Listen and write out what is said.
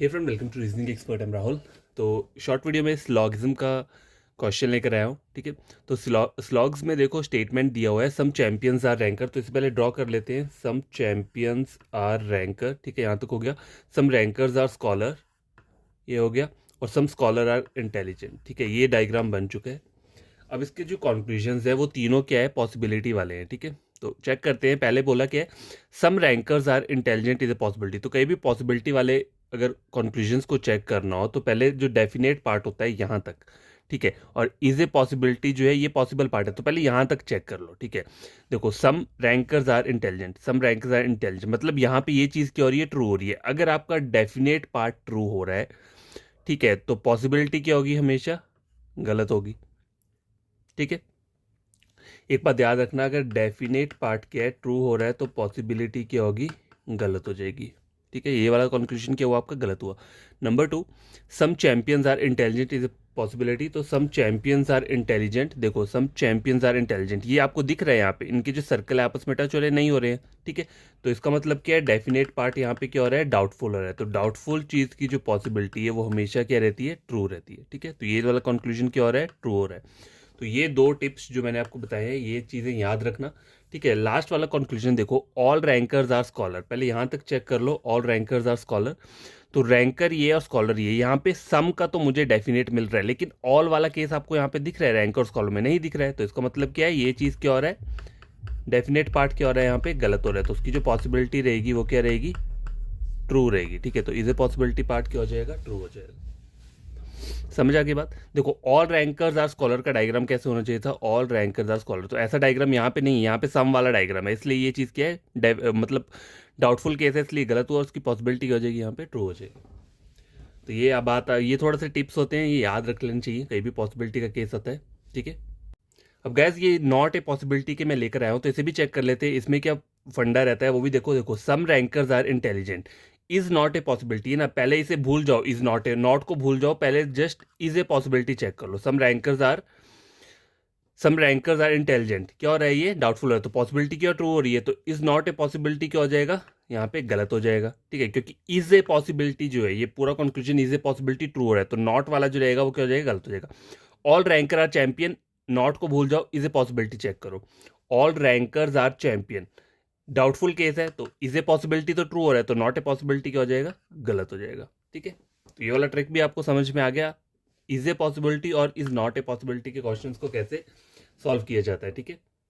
Hey friend, welcome to reasoning expert. I'm Rahul. तो short video में syllogism का question लेकर आया हूँ। ठीक है, तो स्लॉग्स में देखो स्टेटमेंट दिया हुआ है सम चैंपियंस आर रैंकर। तो इससे पहले ड्रॉ कर लेते हैं। सम चैंपियंस आर रैंकर, ठीक है, यहाँ तक हो गया। सम रैंकर्स आर स्कॉलर, ये हो गया। और सम स्कॉलर आर इंटेलिजेंट, ठीक है, ये डायग्राम बन चुका है। अब इसके जो कंक्लूजन्स है वो तीनों क्या है, पॉसिबिलिटी वाले हैं। ठीक है, तो चेक करते हैं। पहले बोला क्या है, some rankers are intelligent is a possibility. तो कहीं भी पॉसिबिलिटी वाले अगर कंक्लूजन्स को चेक करना हो तो पहले जो डेफिनेट पार्ट होता है यहाँ तक, ठीक है, और इज ए पॉसिबिलिटी जो है ये पॉसिबल पार्ट है, तो पहले यहाँ तक चेक कर लो। ठीक है, देखो some rankers are intelligent, some rankers are intelligent, मतलब यहाँ पे ये चीज़ क्या हो रही है, ट्रू हो रही है। अगर आपका डेफिनेट पार्ट ट्रू हो रहा है, ठीक है, तो पॉसिबिलिटी क्या होगी, हमेशा गलत होगी। ठीक है, एक बात याद रखना, अगर डेफिनेट पार्ट क्या है, ट्रू हो रहा है, तो पॉसिबिलिटी क्या होगी, गलत हो जाएगी। ठीक है, ये वाला कंक्लूजन क्या हुआ आपका, गलत हुआ। Number 2, some champions are intelligent is a possibility. तो सम चैंपियंस आर इंटेलिजेंट, देखो सम चैंपियंस आर इंटेलिजेंट, ये आपको दिख रहा है यहाँ पे, इनके जो सर्कल है आपस में टच हो रहे नहीं हो रहे हैं। ठीक है, तो इसका मतलब क्या है, डेफिनेट पार्ट यहाँ पे क्या हो रहा है, डाउटफुल हो रहा है। तो डाउटफुल चीज़ की जो पॉसिबिलिटी है वो हमेशा क्या रहती है, ट्रू रहती है। ठीक है, तो ये वाला कंक्लूजन क्या हो रहा है, ट्रू हो रहा है। तो ये दो टिप्स जो मैंने आपको बताए हैं, ये चीज़ें याद रखना। ठीक है, लास्ट वाला कंक्लूजन देखो, ऑल रैंकर्स आर स्कॉलर। पहले यहाँ तक चेक कर लो, ऑल रैंकर्स आर स्कॉलर। तो रैंकर ये और स्कॉलर ये, यहाँ पे सम का तो मुझे डेफिनेट मिल रहा है, लेकिन ऑल वाला केस आपको यहाँ पे दिख रहा है, रैंकर और स्कॉलर में नहीं दिख रहा है। तो इसका मतलब क्या है, ये चीज़ क्या हो रहा है, डेफिनेट पार्ट क्या हो रहा है, यहाँ पे गलत हो रहा है। तो उसकी जो पॉसिबिलिटी रहेगी वो क्या रहेगी, ट्रू रहेगी। ठीक है, तो इज ए पॉसिबिलिटी पार्ट क्या हो जाएगा, ट्रू हो जाएगा। समझ आ गई बात। देखो ऑल रैंकर्स आर स्कॉलर का डायग्राम कैसे होना चाहिए था, ऑल रैंकर्स आर स्कॉलर। तो ऐसा डायग्राम यहाँ पे नहीं है, यहाँ पे सम वाला डायग्राम है, इसलिए ये चीज़ क्या है, मतलब डाउटफुल केस है, इसलिए गलत हुआ, उसकी पॉसिबिलिटी हो जाएगी यहाँ पे ट्रू हो जाएगी। तो ये अब बात, ये थोड़ा सा टिप्स होते हैं, ये याद रख लेना चाहिए कहीं भी पॉसिबिलिटी का केस आता है। ठीक है, अब गैस ये नॉट ए पॉसिबिलिटी के मैं लेकर आया हूँ, तो इसे भी चेक कर लेते हैं, इसमें क्या फंडा रहता है वो भी देखो। देखो some rankers are intelligent, is not a possibility है ना, पहले इसे भूल जाओ, इज नॉट ए, नॉट को भूल जाओ, पहले just is a possibility check कर लो। सम रैंकर्स आर इंटेलिजेंट, क्या हो रहा है, ये डाउटफुल है, तो पॉसिबिलिटी क्या ट्रू हो रही है, तो इज नॉट ए पॉसिबिलिटी क्या हो जाएगा, यहाँ पे गलत हो जाएगा। ठीक है, क्योंकि इज ए पॉसिबिलिटी जो है, ये पूरा conclusion is a possibility true हो रहा है, तो नॉट वाला जो रहेगा वो क्या हो जाएगा, गलत हो जाएगा। All ranker are champion, not को भूल जाओ, इज ए पॉसिबिलिटी चेक करो। All rankers are champion, doubtful case है, तो इज ए पॉसिबिलिटी तो ट्रू हो रहा है, तो नॉट ए पॉसिबिलिटी क्या हो जाएगा, गलत हो जाएगा। ठीक है, तो ये वाला ट्रिक भी आपको समझ में आ गया, इज ए पॉसिबिलिटी और इज नॉट ए पॉसिबिलिटी के क्वेश्चंस को कैसे सॉल्व किया जाता है। ठीक है।